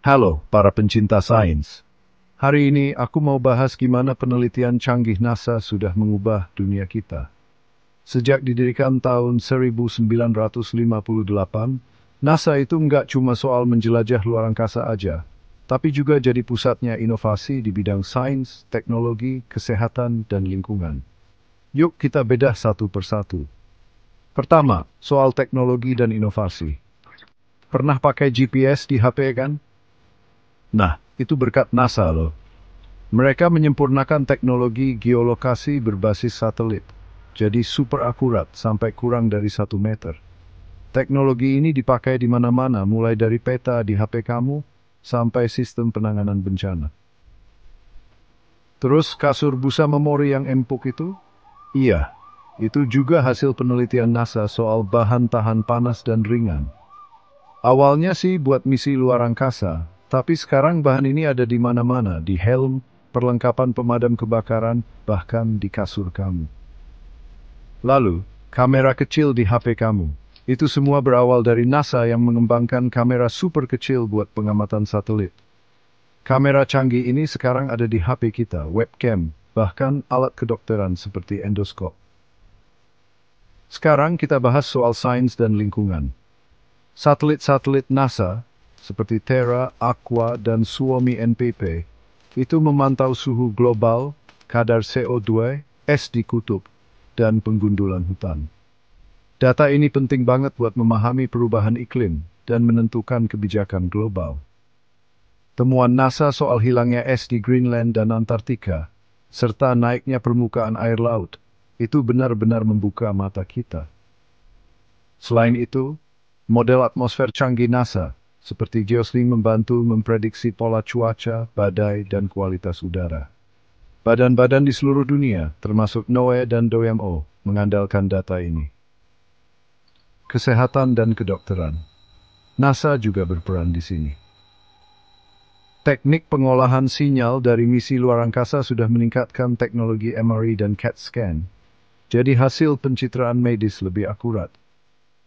Halo, para pencinta sains. Hari ini aku mau bahas gimana penelitian canggih NASA sudah mengubah dunia kita. Sejak didirikan tahun 1958, NASA itu nggak cuma soal menjelajah luar angkasa aja, tapi juga jadi pusatnya inovasi di bidang sains, teknologi, kesehatan, dan lingkungan. Yuk kita bedah satu persatu. Pertama, soal teknologi dan inovasi. Pernah pakai GPS di HP kan? Nah, itu berkat NASA loh. Mereka menyempurnakan teknologi geolokasi berbasis satelit, jadi super akurat sampai kurang dari 1 meter. Teknologi ini dipakai di mana-mana, mulai dari peta di HP kamu sampai sistem penanganan bencana. Terus kasur busa memori yang empuk itu? Iya, itu juga hasil penelitian NASA soal bahan tahan panas dan ringan. Awalnya sih buat misi luar angkasa, tapi sekarang bahan ini ada di mana-mana, di helm, perlengkapan pemadam kebakaran, bahkan di kasur kamu. Lalu, kamera kecil di HP kamu. Itu semua berawal dari NASA yang mengembangkan kamera super kecil buat pengamatan satelit. Kamera canggih ini sekarang ada di HP kita, webcam, bahkan alat kedokteran seperti endoskop. Sekarang kita bahas soal sains dan lingkungan. Satelit-satelit NASA, seperti Terra, Aqua, dan Suomi NPP, itu memantau suhu global, kadar CO2, es di kutub, dan penggundulan hutan. Data ini penting banget buat memahami perubahan iklim dan menentukan kebijakan global. Temuan NASA soal hilangnya es di Greenland dan Antartika, serta naiknya permukaan air laut, itu benar-benar membuka mata kita. Selain itu, model atmosfer canggih NASA, seperti Geosync membantu memprediksi pola cuaca, badai, dan kualitas udara. Badan-badan di seluruh dunia, termasuk NOAA dan WMO, mengandalkan data ini. Kesehatan dan kedokteran. NASA juga berperan di sini. Teknik pengolahan sinyal dari misi luar angkasa sudah meningkatkan teknologi MRI dan CAT scan, jadi hasil pencitraan medis lebih akurat.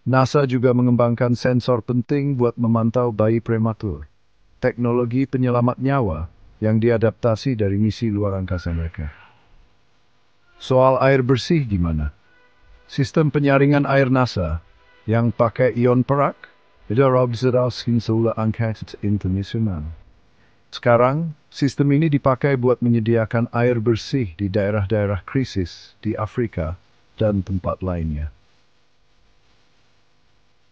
NASA juga mengembangkan sensor penting buat memantau bayi prematur, teknologi penyelamat nyawa yang diadaptasi dari misi luar angkasa mereka. Soal air bersih gimana? Sistem penyaringan air NASA yang pakai ion perak, itu seolah angkasa internasional. Sekarang, sistem ini dipakai buat menyediakan air bersih di daerah-daerah krisis di Afrika dan tempat lainnya.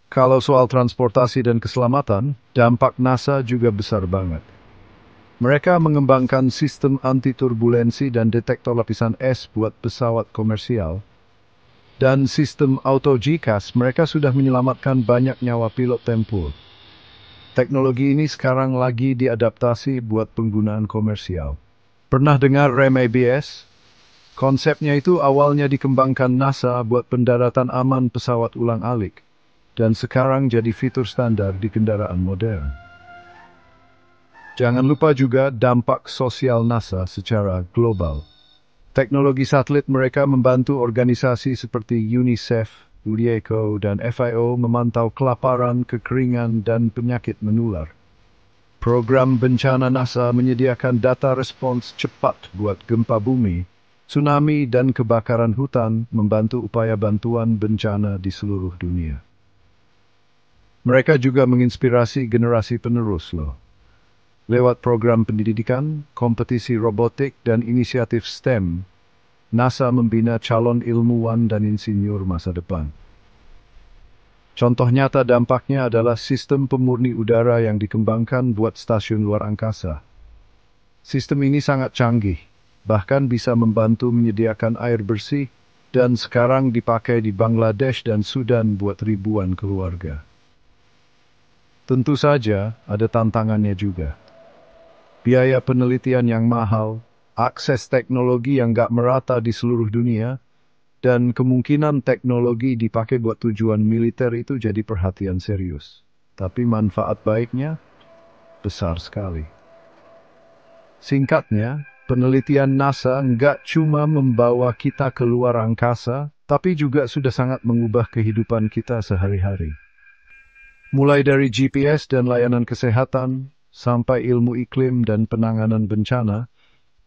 Kalau soal transportasi dan keselamatan, dampak NASA juga besar banget. Mereka mengembangkan sistem anti-turbulensi dan detektor lapisan es buat pesawat komersial. Dan sistem auto GCAS mereka sudah menyelamatkan banyak nyawa pilot tempur. Teknologi ini sekarang lagi diadaptasi buat penggunaan komersial. Pernah dengar rem ABS? Konsepnya itu awalnya dikembangkan NASA buat pendaratan aman pesawat ulang-alik, dan sekarang jadi fitur standar di kendaraan modern. Jangan lupa juga dampak sosial NASA secara global. Teknologi satelit mereka membantu organisasi seperti UNICEF, UNESCO, dan FAO memantau kelaparan, kekeringan, dan penyakit menular. Program bencana NASA menyediakan data respons cepat buat gempa bumi, tsunami, dan kebakaran hutan, membantu upaya bantuan bencana di seluruh dunia. Mereka juga menginspirasi generasi penerus loh. Lewat program pendidikan, kompetisi robotik, dan inisiatif STEM, NASA membina calon ilmuwan dan insinyur masa depan. Contoh nyata dampaknya adalah sistem pemurni udara yang dikembangkan buat stasiun luar angkasa. Sistem ini sangat canggih, bahkan bisa membantu menyediakan air bersih, dan sekarang dipakai di Bangladesh dan Sudan buat ribuan keluarga. Tentu saja, ada tantangannya juga. Biaya penelitian yang mahal, akses teknologi yang gak merata di seluruh dunia, dan kemungkinan teknologi dipakai buat tujuan militer itu jadi perhatian serius. Tapi manfaat baiknya besar sekali. Singkatnya, penelitian NASA nggak cuma membawa kita ke luar angkasa, tapi juga sudah sangat mengubah kehidupan kita sehari-hari. Mulai dari GPS dan layanan kesehatan, sampai ilmu iklim dan penanganan bencana,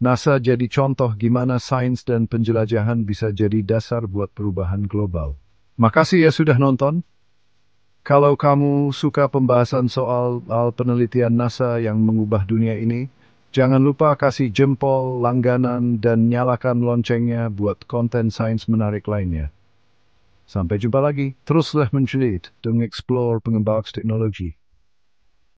NASA jadi contoh gimana sains dan penjelajahan bisa jadi dasar buat perubahan global. Makasih ya sudah nonton. Kalau kamu suka pembahasan soal penelitian NASA yang mengubah dunia ini, jangan lupa kasih jempol, langganan, dan nyalakan loncengnya buat konten sains menarik lainnya. Sampai jumpa lagi, teruslah menjelit dan explore pengembang teknologi.